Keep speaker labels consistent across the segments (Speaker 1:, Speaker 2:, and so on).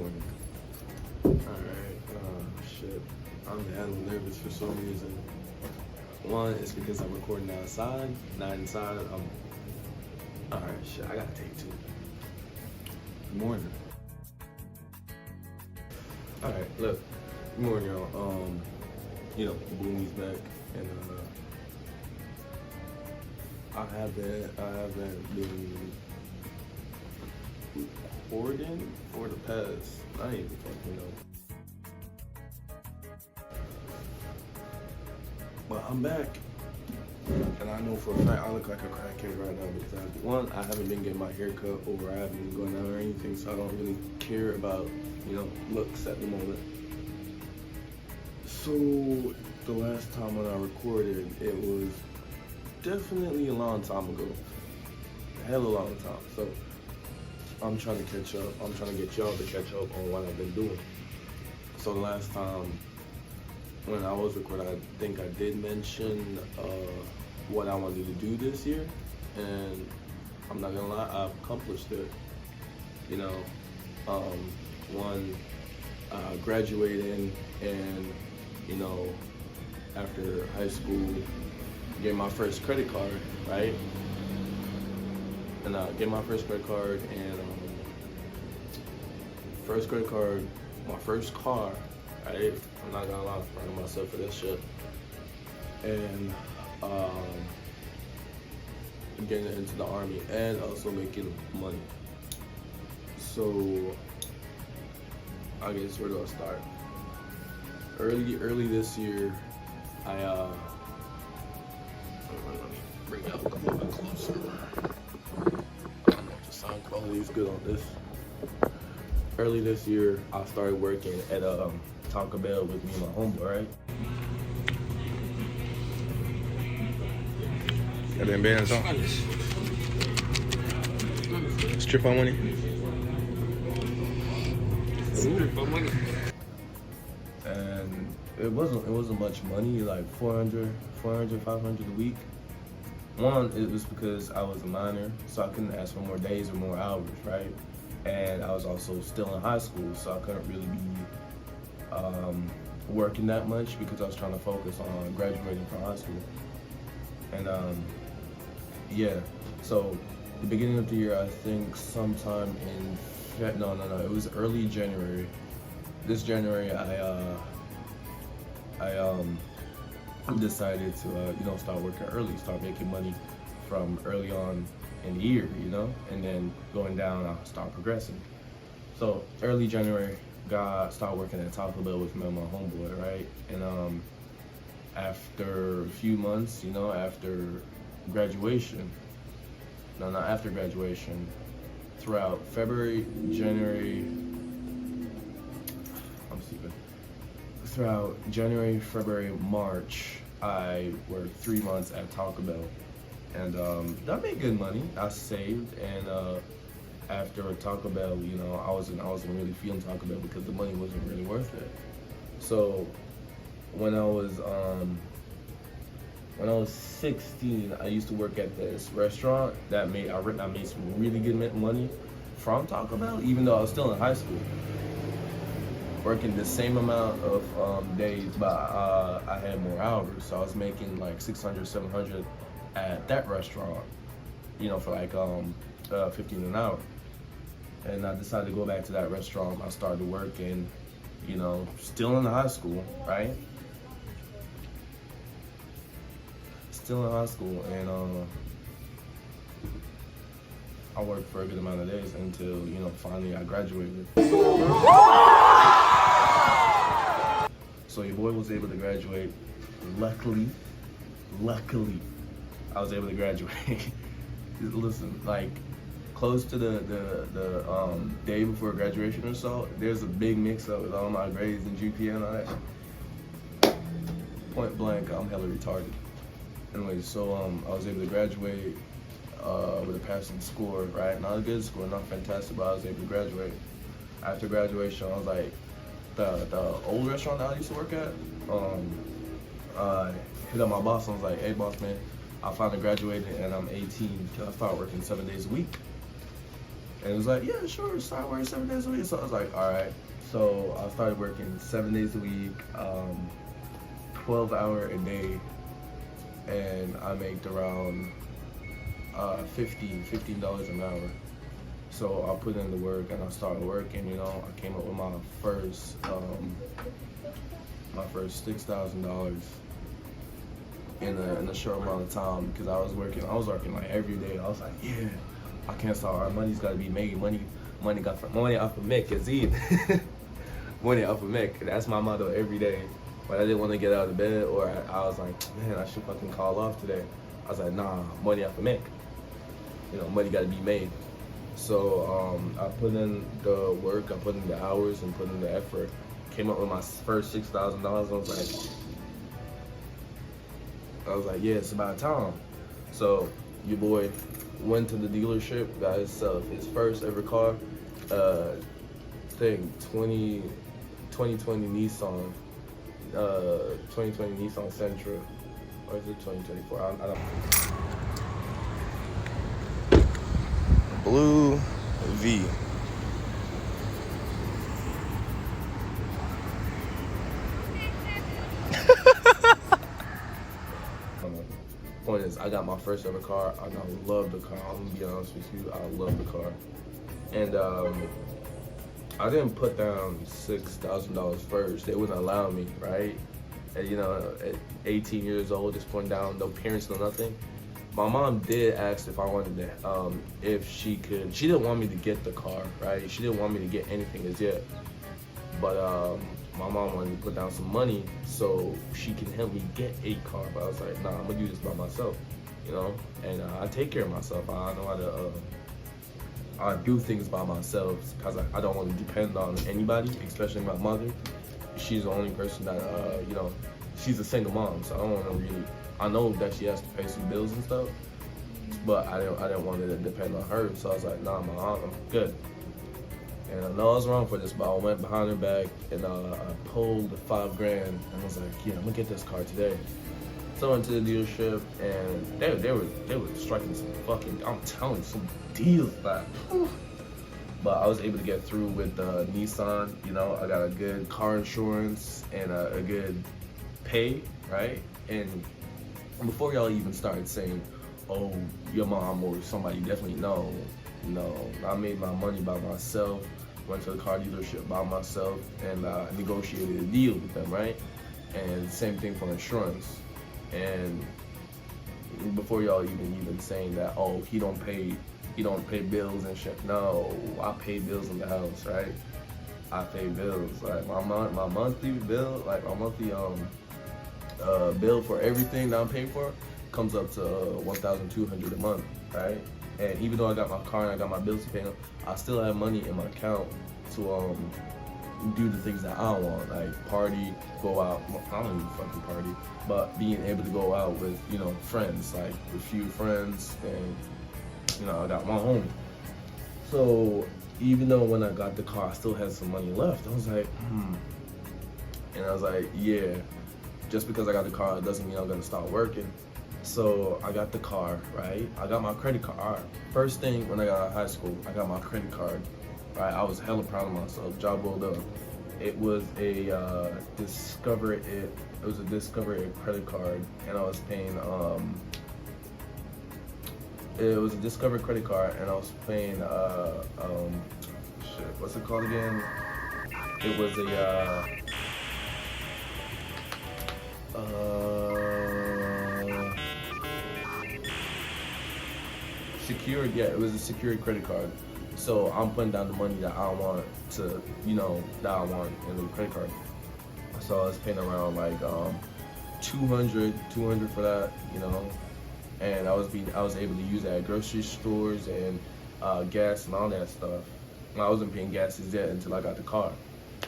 Speaker 1: morning. Alright, shit. I'm a little nervous for some reason. One, it's because I'm recording outside, not inside. Alright, shit, I gotta take two. Good morning. Alright, look. Good morning, y'all. Boomy's back, and I haven't been recording for the past, I ain't even fucking know. But I'm back, and I know for a fact I look like a crackhead right now because I haven't been getting my hair cut, or I haven't been going out or anything, so I don't really care about, looks at the moment. So the last time when I recorded, it was definitely a long time ago, a hell of a long time. So I'm trying to catch up. I'm trying to get y'all to catch up on what I've been doing. So the last time when I was recording, I think I did mention what I wanted to do this year, and I'm not gonna lie, I've accomplished it. Graduating and after high school, get my first credit card, right? And get my first credit card, and my first car, right? I'm not gonna lie, I'm proud of myself for this shit. And getting into the army and also making money. So I guess where do I start? Early this year, let me bring it up a little bit closer. I don't know if the sound quality is good on this. Early this year, I started working at Taco Bell with me and my homeboy, right?
Speaker 2: Got them bands on. Strip on money.
Speaker 1: Strip on money. And it wasn't much money, like 400, 500 a week. One, it was because I was a minor, so I couldn't ask for more days or more hours, right? And I was also still in high school, so I couldn't really be working that much because I was trying to focus on graduating from high school. And so the beginning of the year, I think sometime it was early January. This January, I decided to start working early, start making money from early on in the year, and then going down, I'll start progressing. So early January, started working at Taco Bell with me and my homeboy, right? And after a few months, after graduation, throughout February, January, throughout January, February, March, I worked 3 months at Taco Bell, and that made good money. I saved, and after Taco Bell, I wasn't really feeling Taco Bell because the money wasn't really worth it. So when I was 16, I used to work at this restaurant that I made some really good money from Taco Bell, even though I was still in high school. Working the same amount of days, but I had more hours, so I was making like 600, 700 at that restaurant, for like 15 an hour. And I decided to go back to that restaurant. I started working, still in high school, right? Still in high school, and I worked for a good amount of days until, finally I graduated. So your boy was able to graduate. Luckily, I was able to graduate. Listen, like close to the day before graduation or so, there's a big mix-up with all my grades and GPA and all that. Point blank, I'm hella retarded. Anyway, so I was able to graduate with a passing score, right? Not a good score, not fantastic, but I was able to graduate. After graduation, I was like, the old restaurant that I used to work at, hit up my boss and was like, hey boss man, I finally graduated and I'm 18. Can I start working 7 days a week? And it was like, yeah, sure, start working 7 days a week. So I was like, all right. So I started working 7 days a week, 12 hour a day, and I made around $15 an hour. So I put in the work and I started working, you know. I came up with my first $6,000 in a short amount of time, because I was working like every day. I was like, yeah, I can't stop. Our money's gotta be made. Money off of make is it. Money off of make. That's my motto every day. But I didn't want to get out of bed, or I was like, man, I should fucking call off today. I was like, nah, money off of make. You know, money gotta be made. So I put in the work, I put in the hours, and put in the effort. Came up with my first $6,000. I was like, yeah, it's about time. So your boy went to the dealership, got himself his first ever car, 2020 Nissan, 2020 Nissan Sentra, or is it 2024? I don't.
Speaker 2: Blue V.
Speaker 1: Point is, I got my first ever car, and I love the car. I'm gonna be honest with you, I love the car. And I didn't put down $6,000 first. They wouldn't allow me, right? And, you know, at 18 years old, just putting down, no parents, no nothing. My mom did ask if I wanted to, if she could. She didn't want me to get the car, right? She didn't want me to get anything as yet. But my mom wanted me to put down some money so she can help me get a car. But I was like, nah, I'm gonna do this by myself, you know? And I take care of myself. I know how to, I do things by myself, because I don't want to depend on anybody, especially my mother. She's the only person that, you know, she's a single mom, so I don't want to really, I know that she has to pay some bills and stuff, but I didn't want to depend on her. So I was like, nah, Mom, I'm good. And I know I was wrong for this, but I went behind her back and I pulled the $5 grand, and I was like, yeah, I'm gonna get this car today. So I went to the dealership, and they were striking some fucking, I'm telling you, some deals back. But I was able to get through with Nissan. You know, I got a good car insurance and a good pay, right? And before y'all even started saying, oh, your mom or somebody, definitely no, I made my money by myself. Went to the car dealership by myself and negotiated a deal with them, right? And same thing for insurance. And before y'all even saying that, oh, he don't pay bills and shit. No, I pay bills in the house, right? I pay bills. Like my monthly bill, like my monthly bill for everything that I'm paying for comes up to $1,200 a month, right? And even though I got my car and I got my bills to pay, I still have money in my account to do the things that I want, like party, go out. I don't even fucking party, but being able to go out with, you know, friends, like a few friends, and you know, I got my homie. So even though when I got the car, I still had some money left. I was like, and I was like, yeah, just because I got the car, it doesn't mean I'm gonna start working. So I got the car, right? I got my credit card. All right. First thing when I got out of high school, I got my credit card, right? I was hella proud of myself, job well done. It was a Discover It credit card, and I was paying, it was a Discover credit card, and I was paying, shit, what's it called again? It was a, secured, yeah, it was a secured credit card. So I'm putting down the money that I want to, you know, that I want in the credit card. So I was paying around like 200 for that, you know, and I was able to use that at grocery stores and gas and all that stuff. I wasn't paying gas yet until I got the car.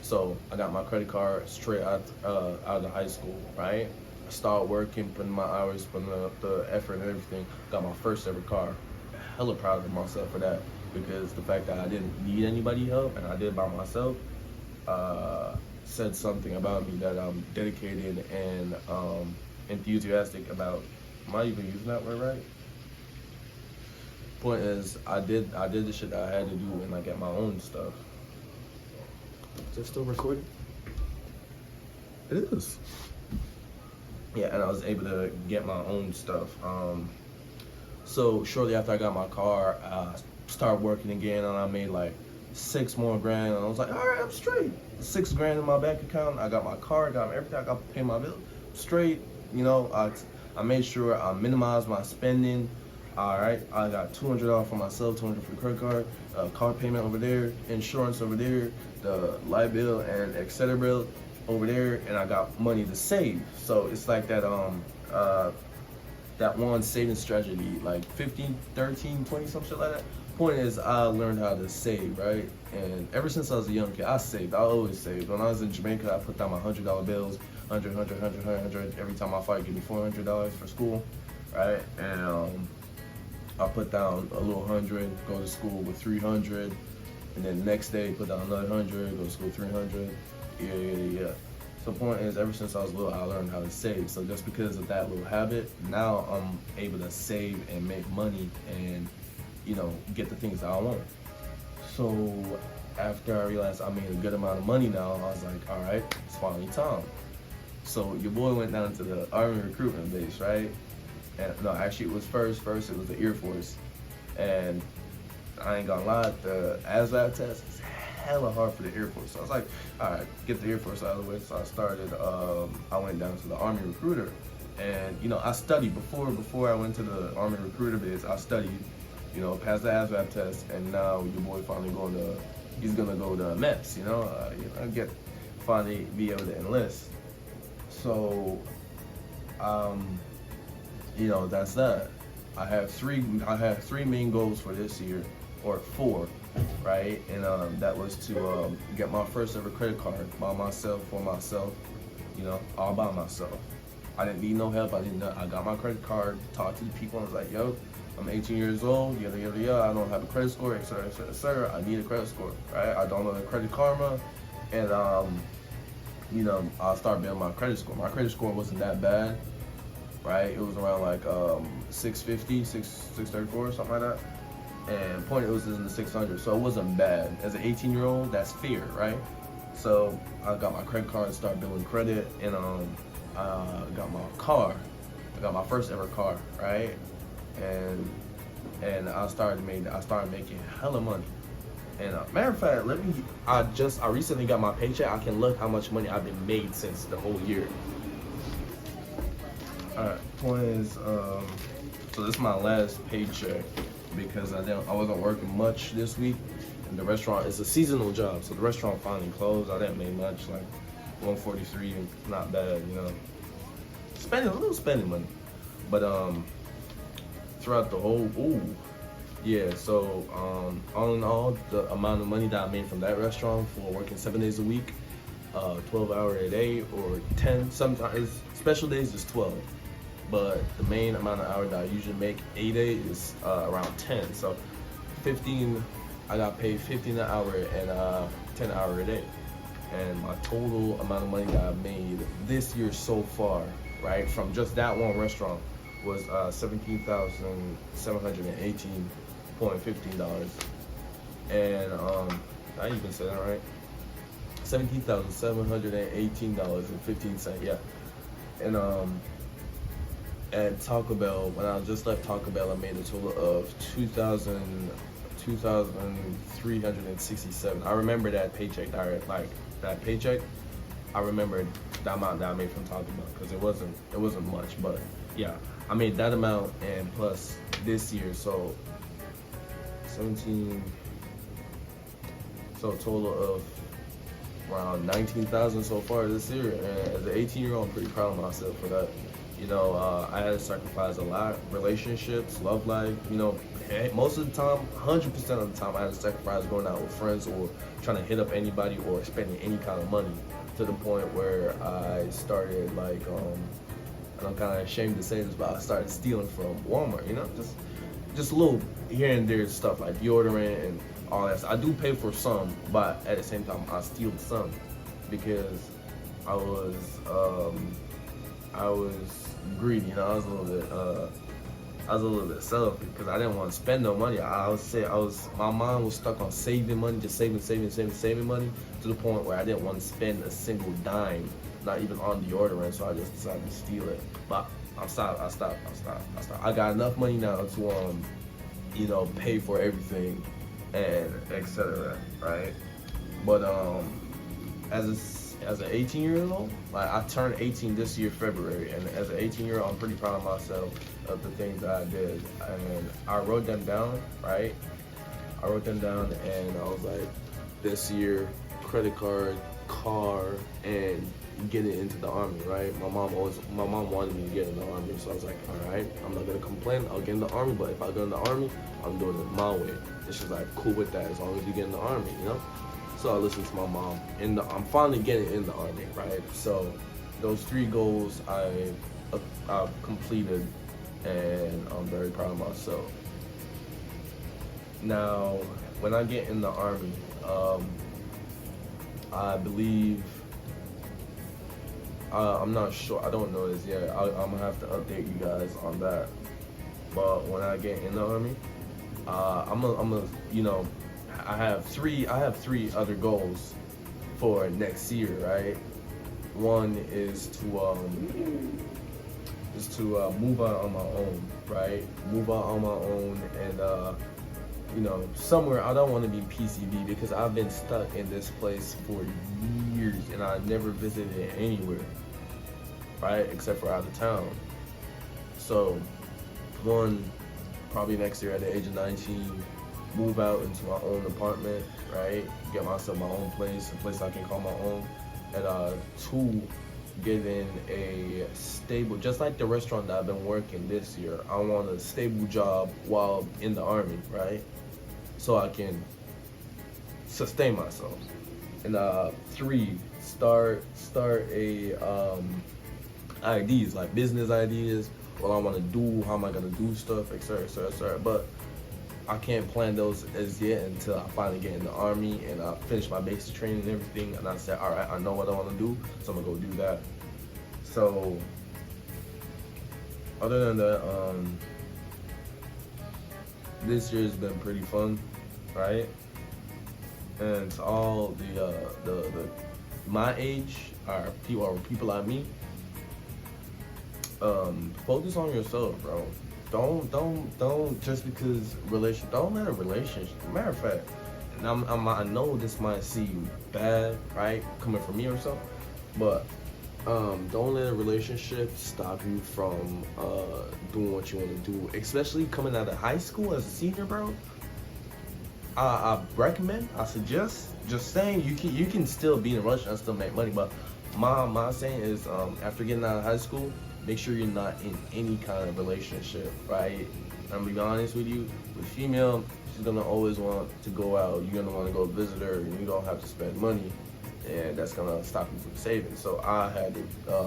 Speaker 1: So I got my credit card straight out of the high school, right? I started working, putting my hours, putting the effort and everything. Got my first ever car. Hella proud of myself for that, because the fact that I didn't need anybody help and I did it by myself said something about me, that I'm dedicated and enthusiastic about. Am I even using that word right? Point is, I did the shit that I had to do and like get my own stuff.
Speaker 2: Is it still recording?
Speaker 1: It is. Yeah, and I was able to get my own stuff. So shortly after I got my car, I started working again, and I made like $6 more grand. And I was like, all right, I'm straight. $6 grand in my bank account. I got my car, got everything. I got to pay my bill straight. You know, I made sure I minimized my spending. All right, I got $200 for myself, $200 for the credit card, car payment over there, insurance over there, the light bill and etc. bill over there, and I got money to save. So it's like that that one saving strategy, like 15, 13, 20, some shit like that. Point is, I learned how to save, right? And ever since I was a young kid, I saved. I always saved. When I was in Jamaica, I put down my $100 bills, 100. Every time I fight, give me $400 for school, right? And I put down a little 100, go to school with 300, and then the next day put down another 100, go to school 300. Yeah. So the point is, ever since I was little, I learned how to save. So just because of that little habit, now I'm able to save and make money and, you know, get the things that I want. So after I realized I made a good amount of money now, I was like, all right, it's finally time. So your boy went down to the Army recruitment base, right? And no, actually it was first it was the Air Force. And I ain't gonna lie, the ASVAB test is hella hard for the Air Force. So I was like, all right, get the Air Force out of the way. So I went down to the Army recruiter. And, you know, I studied before I went to the Army recruiter base, I studied, you know, passed the ASVAB test, and now your boy finally he's gonna go to MEPS, you know, finally be able to enlist. So, you know, that's that. I have three main goals for this year, or 4, right? And that was to get my first ever credit card by myself, for myself, you know, all by myself. I didn't need no help. I got my credit card, talked to the people, and was like, yo, I'm 18 years old, yada, yada, yada. I don't have a credit score, et cetera, et cetera, et cetera. I need a credit score, right? I don't know the Credit Karma, and, you know, I'll start building my credit score. My credit score wasn't that bad, right? It was around like 650, 634, something like that. And point, it was in the 600, so it wasn't bad. As an 18-year-old, that's fair, right? So I got my credit card and started building credit, and I got my car. I got my first ever car, right? And I started making hella money. And matter of fact, I recently got my paycheck. I can look how much money I've been made since the whole year. Alright, point is, so this is my last paycheck because I wasn't working much this week. And the restaurant is a seasonal job, so the restaurant finally closed. I didn't make much, like 143, not bad, you know. A little spending money. But throughout the whole, so all in all, the amount of money that I made from that restaurant for working 7 days a week, 12 hours a day, or 10, sometimes special days is 12. But the main amount of hours that I usually make a day is around 10. So 15, I got paid 15 an hour and 10 hours a day. And my total amount of money that I made this year so far, right, from just that one restaurant was $17,718.15. And I even said that right? $17,718.15, yeah. And at Taco Bell, when I just left Taco Bell, I made a total of $2,367. I remember that paycheck, that paycheck. I remember the amount that I made from Taco Bell because it wasn't much, but yeah, I made that amount and plus this year, so 17. So a total of around 19,000 so far this year. And as an 18-year-old, I'm pretty proud of myself for that. You know, I had to sacrifice a lot, relationships, love life, you know, most of the time, 100% of the time, I had to sacrifice going out with friends or trying to hit up anybody or spending any kind of money, to the point where I started, like, and I'm kind of ashamed to say this, but I started stealing from Walmart, you know, just a little here and there stuff like deodorant and all that. So I do pay for some, but at the same time, I steal some because I was greedy, you know. I was a little bit I was a little bit selfish because I didn't want to spend no money. My mom was stuck on saving money, just saving money to the point where I didn't want to spend a single dime, not even on deodorant. So I just decided to steal it. But I stopped. I got enough money now to pay for everything and etc. Right? But as an 18-year-old, like I turned 18 this year February, and as an 18-year-old, I'm pretty proud of myself of the things that I did, and I wrote them down. Right? I wrote them down, and I was like, this year, credit card, car, and getting into the army. Right? My mom wanted me to get in the army, so I was like, all right, I'm not gonna complain. I'll get in the army, but if I go in the army, I'm doing it my way. And she's like, cool with that, as long as you get in the army, you know. So I listened to my mom, and I'm finally getting in the army, right? So those 3 goals I've completed, and I'm very proud of myself. Now, when I get in the army, I believe, I'm not sure, I don't know this yet. I'm gonna have to update you guys on that. But when I get in the army, I have 3 other goals for next year, right? One is to move out on my own, right? Move out on my own, and somewhere. I don't want to be PCB because I've been stuck in this place for years and I never visited it anywhere, right? Except for out of town. So, one, probably next year at the age of 19, move out into my own apartment, right? Get myself my own place, a place I can call my own. And 2, get in a stable, just like the restaurant that I've been working this year. I want a stable job while in the army, right? So I can sustain myself. And 3, start a ideas, like business ideas, what I want to do, how am I gonna do stuff, etc. But I can't plan those as yet until I finally get in the army and I finish my basic training and everything. And I said, all right, I know what I want to do, so I'm gonna go do that. So, other than that, this year's been pretty fun, right? And to all the my age or people like me, focus on yourself, bro. Don't just because don't let a relationship. Matter of fact, and I know this might seem bad, right, coming from me or something, but don't let a relationship stop you from doing what you want to do, especially coming out of high school as a senior, bro. I suggest, just saying, you can still be in a relationship and still make money, but my saying is, after getting out of high school, make sure you're not in any kind of relationship, right? I'm gonna be honest with you, with female, she's gonna always want to go out, you're gonna want to go visit her, and you don't have to spend money, and that's gonna stop you from saving. So I had to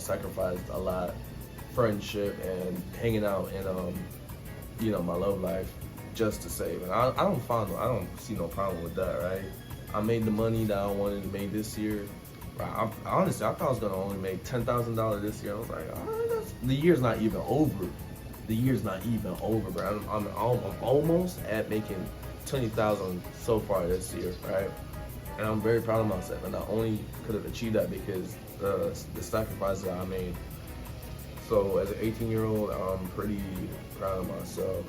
Speaker 1: sacrifice a lot, friendship and hanging out in my love life, just to save. And I don't see no problem with that, right? I made the money that I wanted to make this year. Honestly, I thought I was gonna only make $10,000 this year. I was like, the year's not even over. The year's not even over, bro. I'm almost at making $20,000 so far this year, right? And I'm very proud of myself. And I only could have achieved that because the sacrifices that I made. So as an 18-year-old, I'm pretty proud of myself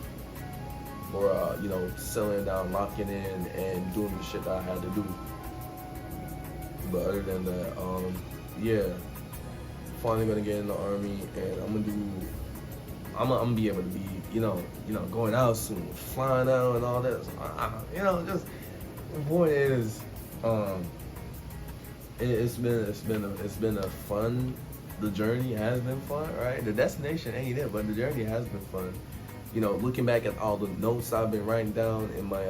Speaker 1: for settling down, locking in, and doing the shit that I had to do. But other than that, finally gonna get in the army, and I'm gonna be able to be, going out soon, flying out and all that. So, just the point is, it's been a fun. The journey has been fun, right? The destination ain't it, but the journey has been fun. Looking back at all the notes I've been writing down in my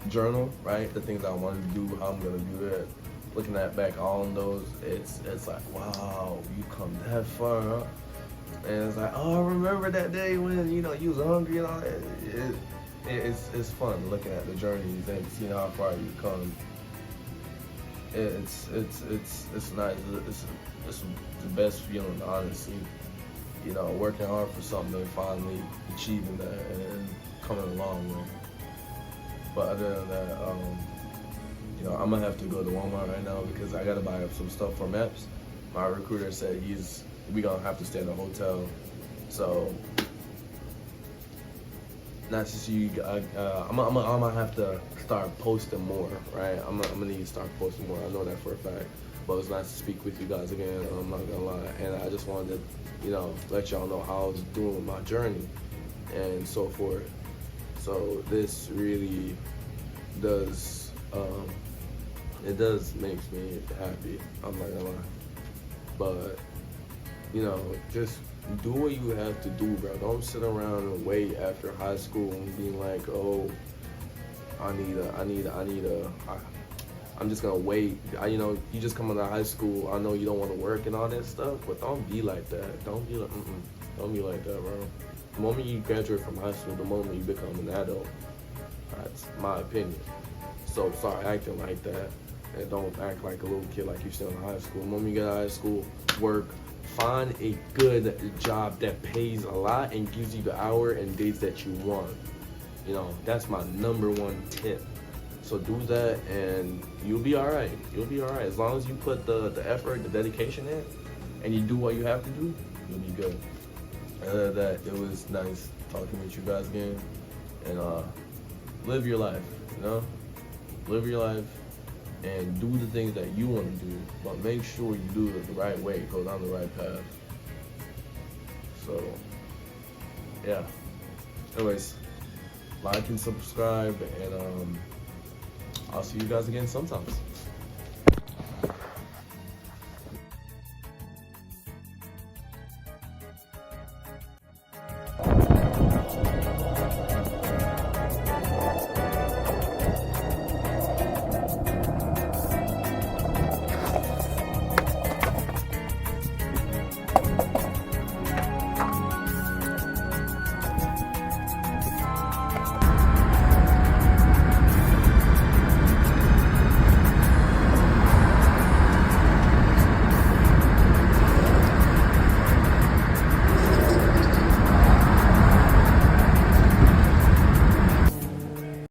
Speaker 1: journal, right? The things I wanted to do, how I'm gonna do it. Looking back all on those, it's like, wow, you come that far, huh? And it's like, oh, I remember that day when you was hungry and all that. It's fun looking at the journey and seeing how far you come. It's nice. It's the best feeling, honestly. working hard for something and finally achieving that and coming a long way. But other than that, I'm gonna have to go to Walmart right now because I gotta buy up some stuff for MEPS. My recruiter said we gonna have to stay in a hotel, so not to see you. I'm gonna have to start posting more, right? I'm gonna need to start posting more. I know that for a fact. But it was nice to speak with you guys again. I'm not gonna lie, and I just wanted to, let y'all know how I was doing with my journey and so forth. So this really does, it does makes me happy. I'm not gonna lie, but just do what you have to do, bro. Don't sit around and wait after high school and being like, oh, I'm just gonna wait. You just come out of high school. I know you don't want to work and all that stuff, but don't be like that. Don't be like that, bro. The moment you graduate from high school, the moment you become an adult. That's my opinion. So start acting like that, and don't act like a little kid like you're still in high school. The moment you get out of high school, work. Find a good job that pays a lot and gives you the hour and days that you want. That's my number one tip. So do that and you'll be all right. You'll be all right. As long as you put the effort, the dedication in, and you do what you have to do, you'll be good. Other than that, it was nice talking with you guys again. And live your life, Live your life and do the things that you want to do, but make sure you do it the right way, go down the right path. So, yeah. Anyways, like and subscribe, and I'll see you guys again sometimes.